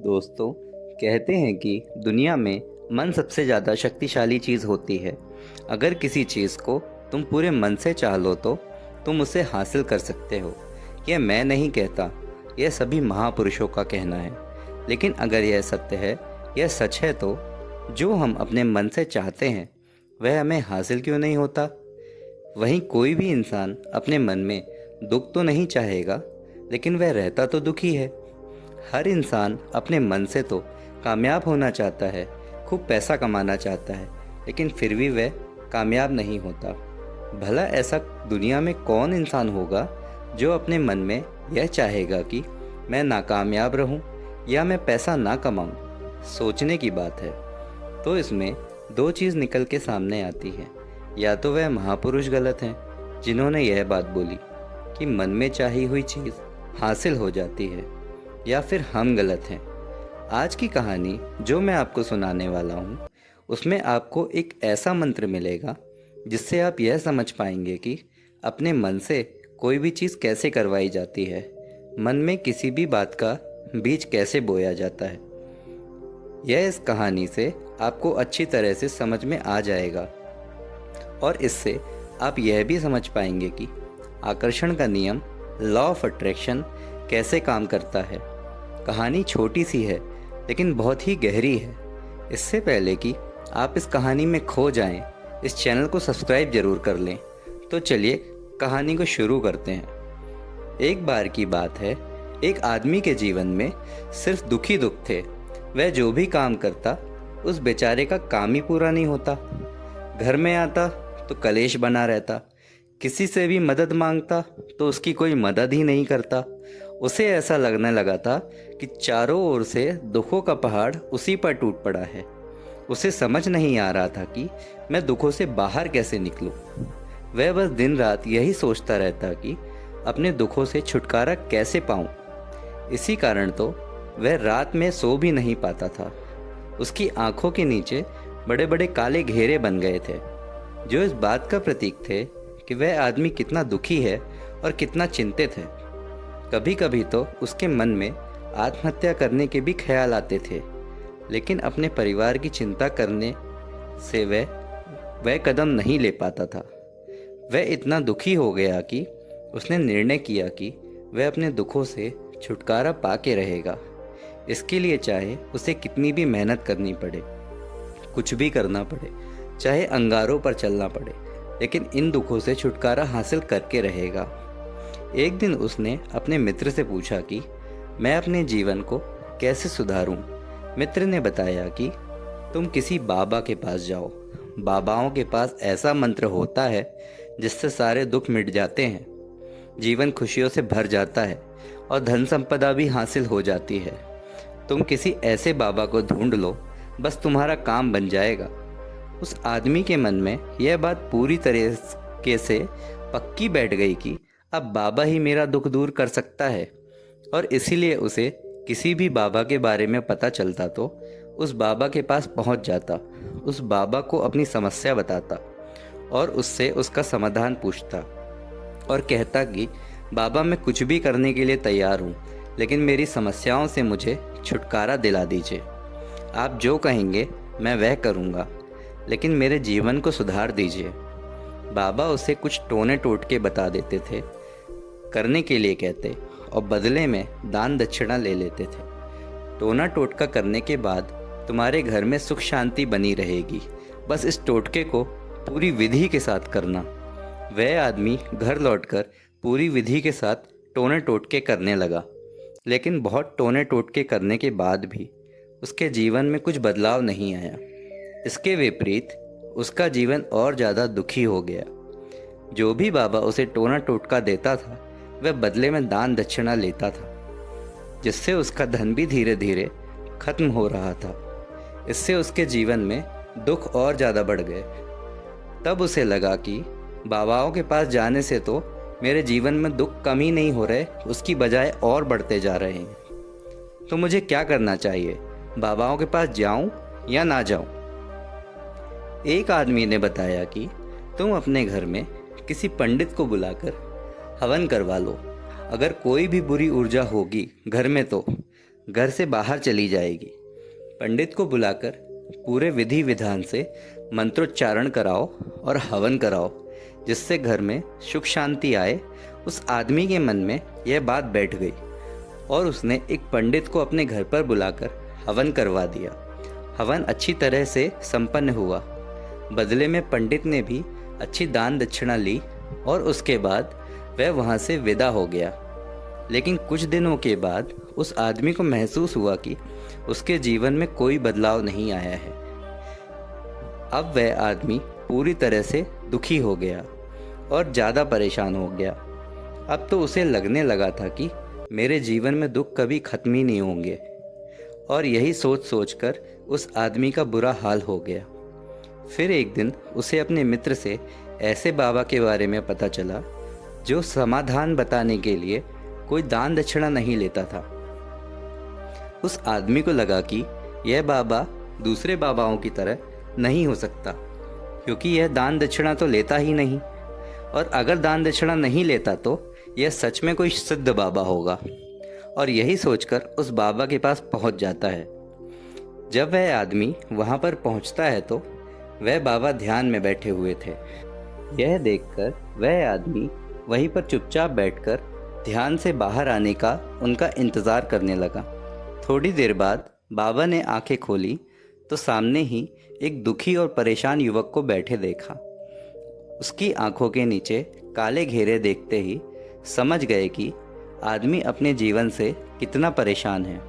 दोस्तों, कहते हैं कि दुनिया में मन सबसे ज़्यादा शक्तिशाली चीज़ होती है। अगर किसी चीज़ को तुम पूरे मन से चाह लो तो तुम उसे हासिल कर सकते हो। यह मैं नहीं कहता, यह सभी महापुरुषों का कहना है। लेकिन अगर यह सत्य है, यह सच है तो जो हम अपने मन से चाहते हैं वह हमें हासिल क्यों नहीं होता? वहीं कोई भी इंसान अपने मन में दुख तो नहीं चाहेगा, लेकिन वह रहता तो दुखी है। हर इंसान अपने मन से तो कामयाब होना चाहता है, खूब पैसा कमाना चाहता है, लेकिन फिर भी वह कामयाब नहीं होता। भला ऐसा दुनिया में कौन इंसान होगा जो अपने मन में यह चाहेगा कि मैं नाकामयाब रहूं या मैं पैसा ना कमाऊं? सोचने की बात है। तो इसमें दो चीज़ निकल के सामने आती है। या तो वह महापुरुष गलत हैं जिन्होंने यह बात बोली कि मन में चाही हुई चीज़ हासिल हो जाती है, या फिर हम गलत हैं। आज की कहानी जो मैं आपको सुनाने वाला हूँ उसमें आपको एक ऐसा मंत्र मिलेगा जिससे आप यह समझ पाएंगे कि अपने मन से कोई भी चीज़ कैसे करवाई जाती है, मन में किसी भी बात का बीज कैसे बोया जाता है। यह इस कहानी से आपको अच्छी तरह से समझ में आ जाएगा और इससे आप यह भी समझ पाएंगे कि आकर्षण का नियम, लॉ ऑफ अट्रैक्शन, कैसे काम करता है। कहानी छोटी सी है लेकिन बहुत ही गहरी है। इससे पहले कि आप इस कहानी में खो जाएं, इस चैनल को सब्सक्राइब जरूर कर लें। तो चलिए कहानी को शुरू करते हैं। एक बार की बात है, एक आदमी के जीवन में सिर्फ दुख ही दुख थे। वह जो भी काम करता उस बेचारे का काम ही पूरा नहीं होता। घर में आता तो कलेश बना रहता, किसी से भी मदद मांगता तो उसकी कोई मदद ही नहीं करता। उसे ऐसा लगने लगा था कि चारों ओर से दुखों का पहाड़ उसी पर टूट पड़ा है। उसे समझ नहीं आ रहा था कि मैं दुखों से बाहर कैसे निकलूं। वह बस दिन रात यही सोचता रहता कि अपने दुखों से छुटकारा कैसे पाऊं। इसी कारण तो वह रात में सो भी नहीं पाता था। उसकी आंखों के नीचे बड़े बड़े काले घेरे बन गए थे, जो इस बात का प्रतीक थे कि वह आदमी कितना दुखी है और कितना चिंतित है। कभी कभी तो उसके मन में आत्महत्या करने के भी ख्याल आते थे, लेकिन अपने परिवार की चिंता करने से वह कदम नहीं ले पाता था। वह इतना दुखी हो गया कि उसने निर्णय किया कि वह अपने दुखों से छुटकारा पा के रहेगा। इसके लिए चाहे उसे कितनी भी मेहनत करनी पड़े, कुछ भी करना पड़े, चाहे अंगारों पर चलना पड़े, लेकिन इन दुखों से छुटकारा हासिल करके रहेगा। एक दिन उसने अपने मित्र से पूछा कि मैं अपने जीवन को कैसे सुधारूं। मित्र ने बताया कि तुम किसी बाबा के पास जाओ। बाबाओं के पास ऐसा मंत्र होता है जिससे सारे दुख मिट जाते हैं, जीवन खुशियों से भर जाता है और धन संपदा भी हासिल हो जाती है। तुम किसी ऐसे बाबा को ढूंढ लो, बस तुम्हारा काम बन जाएगा। उस आदमी के मन में यह बात पूरी तरीके से पक्की बैठ गई कि अब बाबा ही मेरा दुख दूर कर सकता है, और इसीलिए उसे किसी भी बाबा के बारे में पता चलता तो उस बाबा के पास पहुंच जाता, उस बाबा को अपनी समस्या बताता और उससे उसका समाधान पूछता और कहता कि बाबा मैं कुछ भी करने के लिए तैयार हूँ, लेकिन मेरी समस्याओं से मुझे छुटकारा दिला दीजिए। आप जो कहेंगे मैं वह करूँगा, लेकिन मेरे जीवन को सुधार दीजिए। बाबा उसे कुछ टोने टोटके बता देते थे, करने के लिए कहते और बदले में दान दक्षिणा ले लेते थे। टोना टोटका करने के बाद तुम्हारे घर में सुख शांति बनी रहेगी, बस इस टोटके को पूरी विधि के साथ करना। वह आदमी घर लौटकर पूरी विधि के साथ टोने टोटके करने लगा, लेकिन बहुत टोने टोटके करने के बाद भी उसके जीवन में कुछ बदलाव नहीं आया। इसके विपरीत उसका जीवन और ज़्यादा दुखी हो गया। जो भी बाबा उसे टोना टोटका देता था वह बदले में दान दक्षिणा लेता था, जिससे उसका धन भी धीरे धीरे खत्म हो रहा था। इससे उसके जीवन में दुख और ज़्यादा बढ़ गए। तब उसे लगा कि बाबाओं के पास जाने से तो मेरे जीवन में दुख कम ही नहीं हो रहे, उसकी बजाय और बढ़ते जा रहे हैं। तो मुझे क्या करना चाहिए? बाबाओं के पास जाऊं या ना जाऊं? एक आदमी ने बताया कि तुम अपने घर में किसी पंडित को बुलाकर हवन करवा लो। अगर कोई भी बुरी ऊर्जा होगी घर में तो घर से बाहर चली जाएगी। पंडित को बुलाकर पूरे विधि विधान से मंत्रोच्चारण कराओ और हवन कराओ, जिससे घर में सुख शांति आए। उस आदमी के मन में यह बात बैठ गई और उसने एक पंडित को अपने घर पर बुलाकर हवन करवा दिया। हवन अच्छी तरह से संपन्न हुआ। बदले में पंडित ने भी अच्छी दान दक्षिणा ली और उसके बाद वह वहाँ से विदा हो गया। लेकिन कुछ दिनों के बाद उस आदमी को महसूस हुआ कि उसके जीवन में कोई बदलाव नहीं आया है। अब वह आदमी पूरी तरह से दुखी हो गया और ज़्यादा परेशान हो गया। अब तो उसे लगने लगा था कि मेरे जीवन में दुख कभी ख़त्म ही नहीं होंगे, और यही सोच सोचकर उस आदमी का बुरा हाल हो गया। फिर एक दिन उसे अपने मित्र से ऐसे बाबा के बारे में पता चला जो समाधान बताने के लिए कोई दान दक्षिणा नहीं लेता था। उस आदमी को लगा कि यह बाबा दूसरे बाबाओं की तरह नहीं हो सकता, क्योंकि यह दान दक्षिणा तो लेता ही नहीं, और अगर दान दक्षिणा नहीं लेता तो यह सच में कोई सिद्ध बाबा होगा। और यही सोचकर उस बाबा के पास पहुंच जाता है। जब वह आदमी वहां पर पहुंचता है तो वह बाबा ध्यान में बैठे हुए थे। यह देखकर वह आदमी वहीं पर चुपचाप बैठकर ध्यान से बाहर आने का उनका इंतज़ार करने लगा। थोड़ी देर बाद बाबा ने आंखें खोली तो सामने ही एक दुखी और परेशान युवक को बैठे देखा। उसकी आंखों के नीचे काले घेरे देखते ही समझ गए कि आदमी अपने जीवन से कितना परेशान है।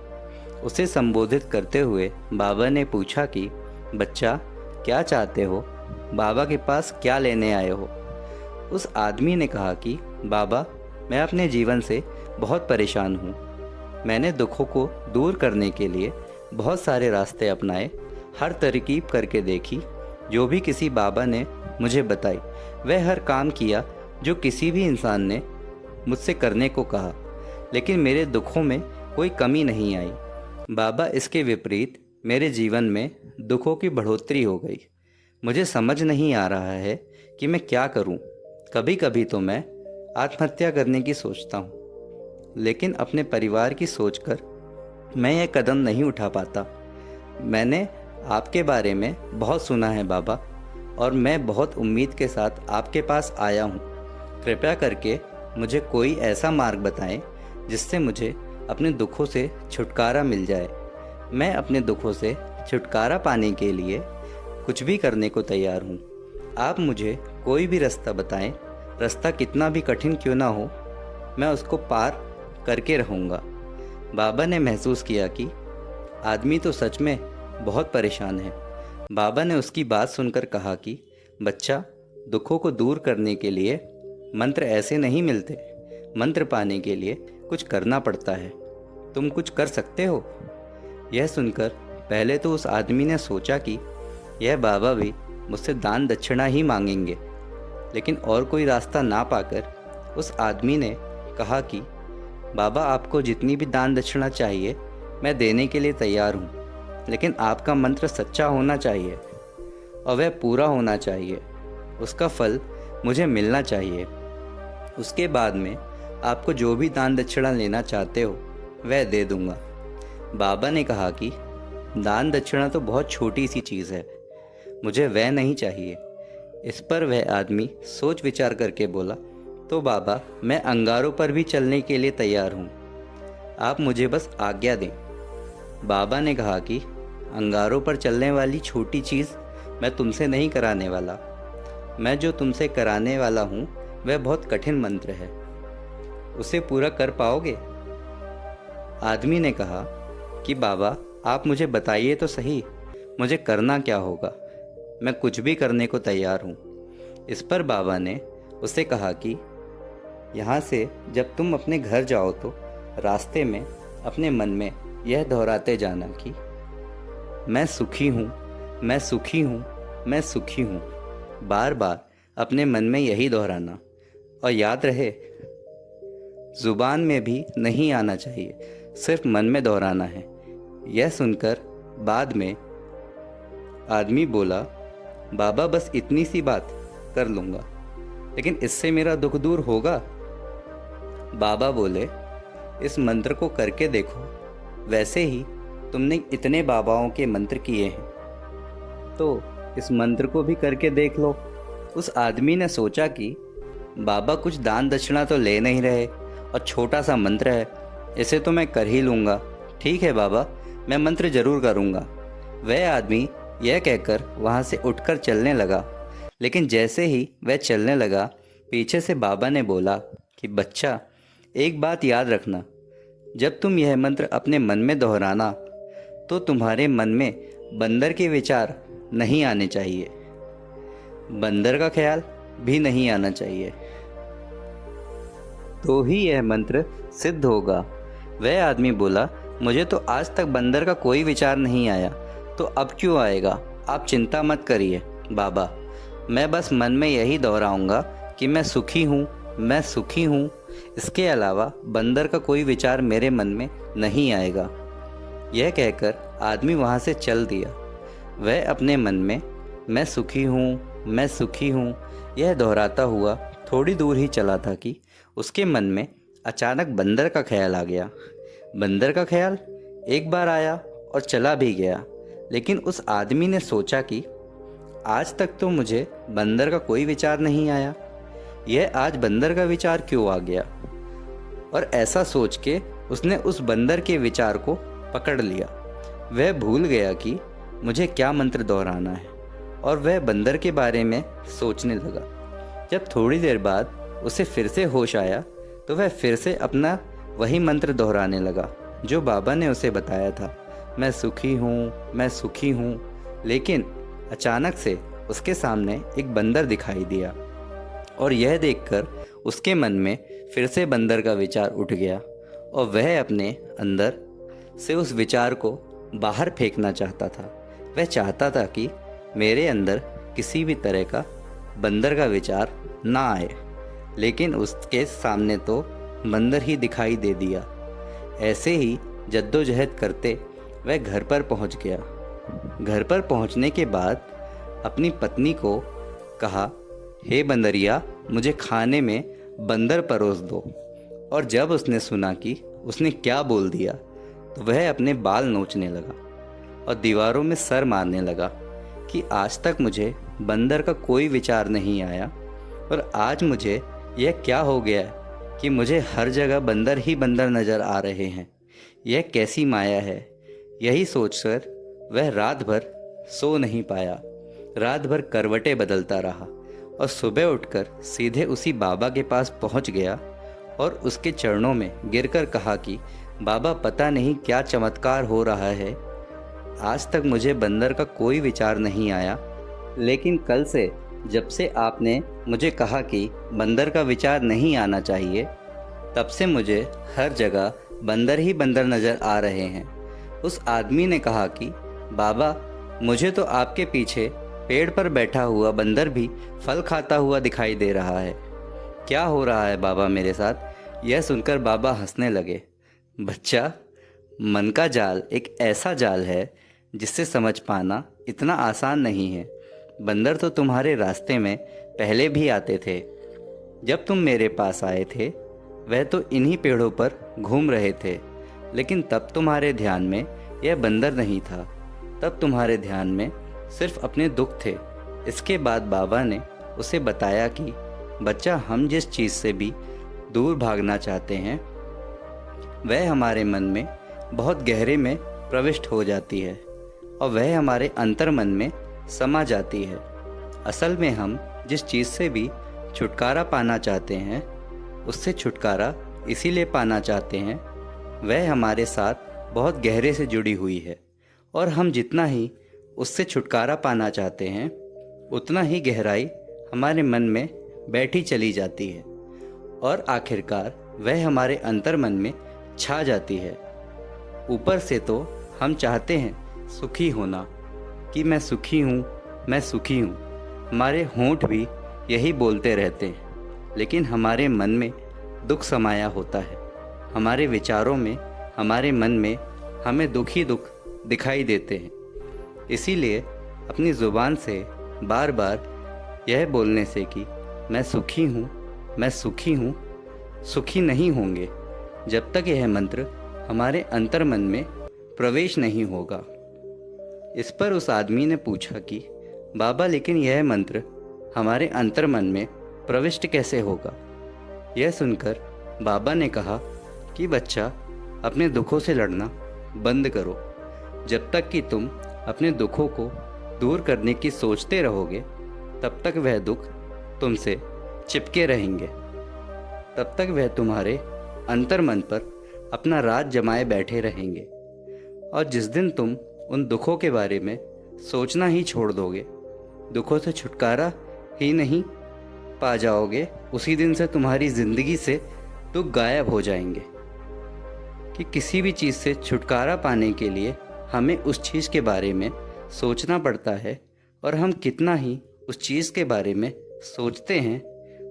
उसे संबोधित करते हुए बाबा ने पूछा कि बच्चा, क्या चाहते हो? बाबा के पास क्या लेने आए हो? उस आदमी ने कहा कि बाबा, मैं अपने जीवन से बहुत परेशान हूँ। मैंने दुखों को दूर करने के लिए बहुत सारे रास्ते अपनाए, हर तरकीब करके देखी, जो भी किसी बाबा ने मुझे बताई वह हर काम किया जो किसी भी इंसान ने मुझसे करने को कहा, लेकिन मेरे दुखों में कोई कमी नहीं आई। बाबा, इसके विपरीत मेरे जीवन में दुखों की बढ़ोतरी हो गई। मुझे समझ नहीं आ रहा है कि मैं क्या करूं। कभी कभी तो मैं आत्महत्या करने की सोचता हूं, लेकिन अपने परिवार की सोचकर मैं यह कदम नहीं उठा पाता। मैंने आपके बारे में बहुत सुना है बाबा, और मैं बहुत उम्मीद के साथ आपके पास आया हूं। कृपया करके मुझे कोई ऐसा मार्ग बताएं जिससे मुझे अपने दुखों से छुटकारा मिल जाए। मैं अपने दुखों से छुटकारा पाने के लिए कुछ भी करने को तैयार हूँ। आप मुझे कोई भी रास्ता बताएं, रास्ता कितना भी कठिन क्यों ना हो, मैं उसको पार करके रहूँगा। बाबा ने महसूस किया कि आदमी तो सच में बहुत परेशान है। बाबा ने उसकी बात सुनकर कहा कि बच्चा, दुखों को दूर करने के लिए मंत्र ऐसे नहीं मिलते। मंत्र पाने के लिए कुछ करना पड़ता है। तुम कुछ कर सकते हो? यह सुनकर पहले तो उस आदमी ने सोचा कि यह बाबा भी मुझसे दान दक्षिणा ही मांगेंगे, लेकिन और कोई रास्ता ना पाकर उस आदमी ने कहा कि बाबा, आपको जितनी भी दान दक्षिणा चाहिए मैं देने के लिए तैयार हूँ, लेकिन आपका मंत्र सच्चा होना चाहिए और वह पूरा होना चाहिए। उसका फल मुझे मिलना चाहिए। उसके बाद में आपको जो भी दान दक्षिणा लेना चाहते हो वह दे दूँगा। बाबा ने कहा कि दान दक्षिणा तो बहुत छोटी सी चीज़ है, मुझे वह नहीं चाहिए। इस पर वह आदमी सोच विचार करके बोला, तो बाबा, मैं अंगारों पर भी चलने के लिए तैयार हूँ, आप मुझे बस आज्ञा दें। बाबा ने कहा कि अंगारों पर चलने वाली छोटी चीज़ मैं तुमसे नहीं कराने वाला। मैं जो तुमसे कराने वाला हूँ वह बहुत कठिन मंत्र है, उसे पूरा कर पाओगे? आदमी ने कहा कि बाबा, आप मुझे बताइए तो सही, मुझे करना क्या होगा? मैं कुछ भी करने को तैयार हूँ। इस पर बाबा ने उसे कहा कि यहाँ से जब तुम अपने घर जाओ तो रास्ते में अपने मन में यह दोहराते जाना कि मैं सुखी हूँ, मैं सुखी हूँ, मैं सुखी हूँ। बार बार अपने मन में यही दोहराना, और याद रहे ज़ुबान में भी नहीं आना चाहिए, सिर्फ मन में दोहराना है। यह सुनकर बाद में आदमी बोला, बाबा, बस इतनी सी बात कर लूँगा, लेकिन इससे मेरा दुख दूर होगा? बाबा बोले, इस मंत्र को करके देखो, वैसे ही तुमने इतने बाबाओं के मंत्र किए हैं, तो इस मंत्र को भी करके देख लो। उस आदमी ने सोचा कि बाबा कुछ दान दक्षिणा तो ले नहीं रहे और छोटा सा मंत्र है, इसे तो मैं कर ही लूँगा। ठीक है बाबा, मैं मंत्र जरूर करूँगा। वह आदमी यह कहकर वहाँ से उठकर चलने लगा, लेकिन जैसे ही वह चलने लगा, पीछे से बाबा ने बोला कि बच्चा, एक बात याद रखना, जब तुम यह मंत्र अपने मन में दोहराना तो तुम्हारे मन में बंदर के विचार नहीं आने चाहिए, बंदर का ख्याल भी नहीं आना चाहिए, तो ही यह मंत्र सिद्ध होगा। वह आदमी बोला, मुझे तो आज तक बंदर का कोई विचार नहीं आया, तो अब क्यों आएगा? आप चिंता मत करिए बाबा, मैं बस मन में यही दोहराऊंगा कि मैं सुखी हूँ, मैं सुखी हूँ। इसके अलावा बंदर का कोई विचार मेरे मन में नहीं आएगा। यह कहकर आदमी वहाँ से चल दिया। वह अपने मन में मैं सुखी हूँ, मैं सुखी हूँ यह दोहराता हुआ थोड़ी दूर ही चला था कि उसके मन में अचानक बंदर का ख्याल आ गया। बंदर का ख्याल एक बार आया और चला भी गया, लेकिन उस आदमी ने सोचा कि आज तक तो मुझे बंदर का कोई विचार नहीं आया, यह आज बंदर का विचार क्यों आ गया? और ऐसा सोच के उसने उस बंदर के विचार को पकड़ लिया। वह भूल गया कि मुझे क्या मंत्र दोहराना है और वह बंदर के बारे में सोचने लगा। जब थोड़ी देर बाद उसे फिर से होश आया तो वह फिर से अपना वही मंत्र दोहराने लगा जो बाबा ने उसे बताया था, मैं सुखी हूँ, मैं सुखी हूँ। लेकिन अचानक से उसके सामने एक बंदर दिखाई दिया और यह देखकर उसके मन में फिर से बंदर का विचार उठ गया और वह अपने अंदर से उस विचार को बाहर फेंकना चाहता था। वह चाहता था कि मेरे अंदर किसी भी तरह का बंदर का विचार ना आए, लेकिन उसके सामने तो बंदर ही दिखाई दे दिया। ऐसे ही जद्दोजहद करते वह घर पर पहुंच गया। घर पर पहुंचने के बाद अपनी पत्नी को कहा, हे बंदरिया, मुझे खाने में बंदर परोस दो। और जब उसने सुना कि उसने क्या बोल दिया तो वह अपने बाल नोचने लगा और दीवारों में सर मारने लगा कि आज तक मुझे बंदर का कोई विचार नहीं आया और आज मुझे यह क्या हो गया कि मुझे हर जगह बंदर ही बंदर नज़र आ रहे हैं। यह कैसी माया है? यही सोचकर वह रात भर सो नहीं पाया। रात भर करवटें बदलता रहा और सुबह उठकर सीधे उसी बाबा के पास पहुंच गया और उसके चरणों में गिरकर कहा कि बाबा, पता नहीं क्या चमत्कार हो रहा है, आज तक मुझे बंदर का कोई विचार नहीं आया, लेकिन कल से जब से आपने मुझे कहा कि बंदर का विचार नहीं आना चाहिए, तब से मुझे हर जगह बंदर ही बंदर नज़र आ रहे हैं। उस आदमी ने कहा कि बाबा, मुझे तो आपके पीछे पेड़ पर बैठा हुआ बंदर भी फल खाता हुआ दिखाई दे रहा है। क्या हो रहा है बाबा मेरे साथ? यह सुनकर बाबा हंसने लगे। बच्चा, मन का जाल एक ऐसा जाल है जिससे समझ पाना इतना आसान नहीं है। बंदर तो तुम्हारे रास्ते में पहले भी आते थे। जब तुम मेरे पास आए थे वह तो इन्हीं पेड़ों पर घूम रहे थे, लेकिन तब तुम्हारे ध्यान में यह बंदर नहीं था। तब तुम्हारे ध्यान में सिर्फ अपने दुख थे। इसके बाद बाबा ने उसे बताया कि बच्चा, हम जिस चीज़ से भी दूर भागना चाहते हैं वह हमारे मन में बहुत गहरे में प्रविष्ट हो जाती है और वह हमारे अंतर मन में समा जाती है। असल में हम जिस चीज़ से भी छुटकारा पाना चाहते हैं उससे छुटकारा इसीलिए पाना चाहते हैं वह हमारे साथ बहुत गहरे से जुड़ी हुई है और हम जितना ही उससे छुटकारा पाना चाहते हैं उतना ही गहराई हमारे मन में बैठी चली जाती है और आखिरकार वह हमारे अंतर मन में छा जाती है। ऊपर से तो हम चाहते हैं सुखी होना कि मैं सुखी हूँ, मैं सुखी हूँ। हमारे होंठ भी यही बोलते रहते हैं, लेकिन हमारे मन में दुख समाया होता है। हमारे विचारों में, हमारे मन में हमें दुख ही दुख दिखाई देते हैं। इसीलिए अपनी ज़ुबान से बार बार यह बोलने से कि मैं सुखी हूँ, मैं सुखी हूँ, सुखी नहीं होंगे जब तक यह मंत्र हमारे अंतर्मन में प्रवेश नहीं होगा। इस पर उस आदमी ने पूछा कि बाबा, लेकिन यह मंत्र हमारे अंतर्मन में प्रविष्ट कैसे होगा? यह सुनकर बाबा ने कहा कि बच्चा, अपने दुखों से लड़ना बंद करो। जब तक कि तुम अपने दुखों को दूर करने की सोचते रहोगे, तब तक वह दुख तुमसे चिपके रहेंगे। तब तक वह तुम्हारे अंतर्मन पर अपना राज जमाए बैठे रहेंगे। और जिस दिन तुम उन दुखों के बारे में सोचना ही छोड़ दोगे, दुखों से छुटकारा ही नहीं पा जाओगे, उसी दिन से तुम्हारी ज़िंदगी से दुख गायब हो जाएंगे। कि किसी भी चीज़ से छुटकारा पाने के लिए हमें उस चीज़ के बारे में सोचना पड़ता है, और हम कितना ही उस चीज़ के बारे में सोचते हैं,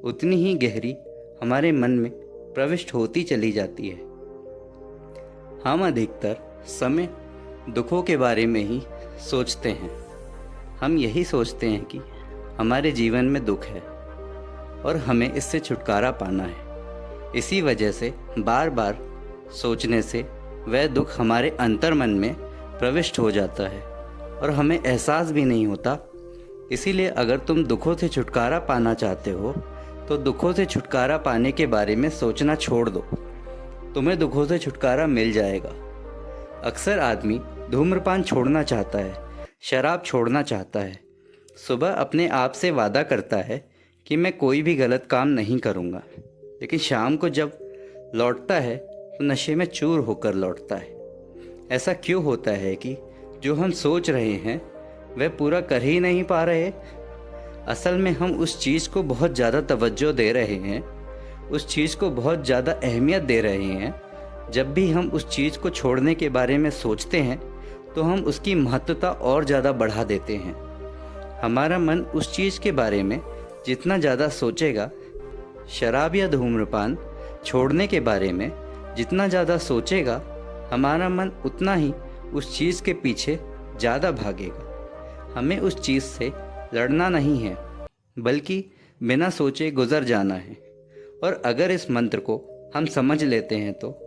उतनी ही गहरी हमारे मन में प्रविष्ट होती चली जाती है। हम अधिकतर समय दुखों के बारे में ही सोचते हैं। हम यही सोचते हैं कि हमारे जीवन में दुख है और हमें इससे छुटकारा पाना है। इसी वजह से बार बार सोचने से वह दुख हमारे अंतर्मन में प्रविष्ट हो जाता है और हमें एहसास भी नहीं होता। इसीलिए अगर तुम दुखों से छुटकारा पाना चाहते हो तो दुखों से छुटकारा पाने के बारे में सोचना छोड़ दो। तुम्हें दुखों से छुटकारा मिल जाएगा। अक्सर आदमी धूम्रपान छोड़ना चाहता है, शराब छोड़ना चाहता है, सुबह अपने आप से वादा करता है कि मैं कोई भी गलत काम नहीं करूँगा, लेकिन शाम को जब लौटता है तो नशे में चूर होकर लौटता है। ऐसा क्यों होता है कि जो हम सोच रहे हैं वह पूरा कर ही नहीं पा रहे? असल में हम उस चीज़ को बहुत ज़्यादा तवज्जो दे रहे हैं, उस चीज़ को बहुत ज़्यादा अहमियत दे रहे हैं। जब भी हम उस चीज़ को छोड़ने के बारे में सोचते हैं तो हम उसकी महत्वता और ज़्यादा बढ़ा देते हैं। हमारा मन उस चीज़ के बारे में जितना ज़्यादा सोचेगा, शराब या धूम्रपान छोड़ने के बारे में जितना ज़्यादा सोचेगा, हमारा मन उतना ही उस चीज़ के पीछे ज़्यादा भागेगा। हमें उस चीज़ से लड़ना नहीं है, बल्कि बिना सोचे गुजर जाना है। और अगर इस मंत्र को हम समझ लेते हैं तो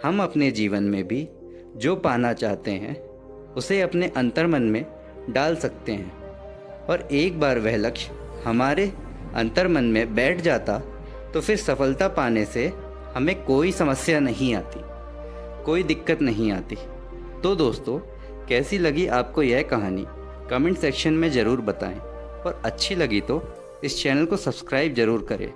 हम अपने जीवन में भी जो पाना चाहते हैं उसे अपने अंतर्मन में डाल सकते हैं। और एक बार वह लक्ष्य हमारे अंतर्मन में बैठ जाता तो फिर सफलता पाने से हमें कोई समस्या नहीं आती, कोई दिक्कत नहीं आती। तो दोस्तों, कैसी लगी आपको यह कहानी कमेंट सेक्शन में ज़रूर बताएं, और अच्छी लगी तो इस चैनल को सब्सक्राइब ज़रूर करें।